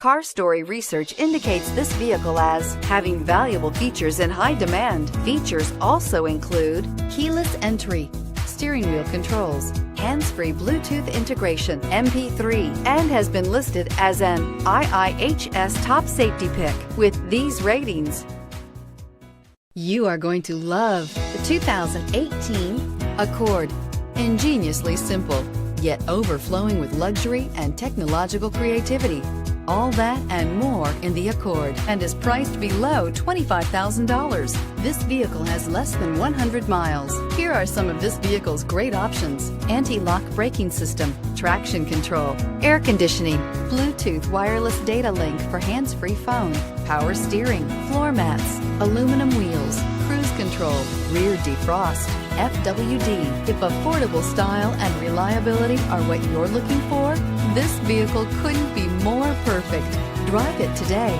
Car Story research indicates this vehicle as having valuable features in high demand. Features also include keyless entry, steering wheel controls, hands-free Bluetooth integration, MP3, and has been listed as an IIHS top safety pick with these ratings. You are going to love the 2018 Accord. Ingeniously simple, yet overflowing with luxury and technological creativity. All that and more in the Accord, and is priced below $25,000. This vehicle has less than 100 miles. Here are some of this vehicle's great options: anti-lock braking system, traction control, air conditioning, Bluetooth wireless data link for hands-free phone, power steering, floor mats, aluminum wheels, cruise control, rear defrost, FWD. If affordable style and reliability are what you're looking for, this vehicle couldn't be more perfect. Drive it today.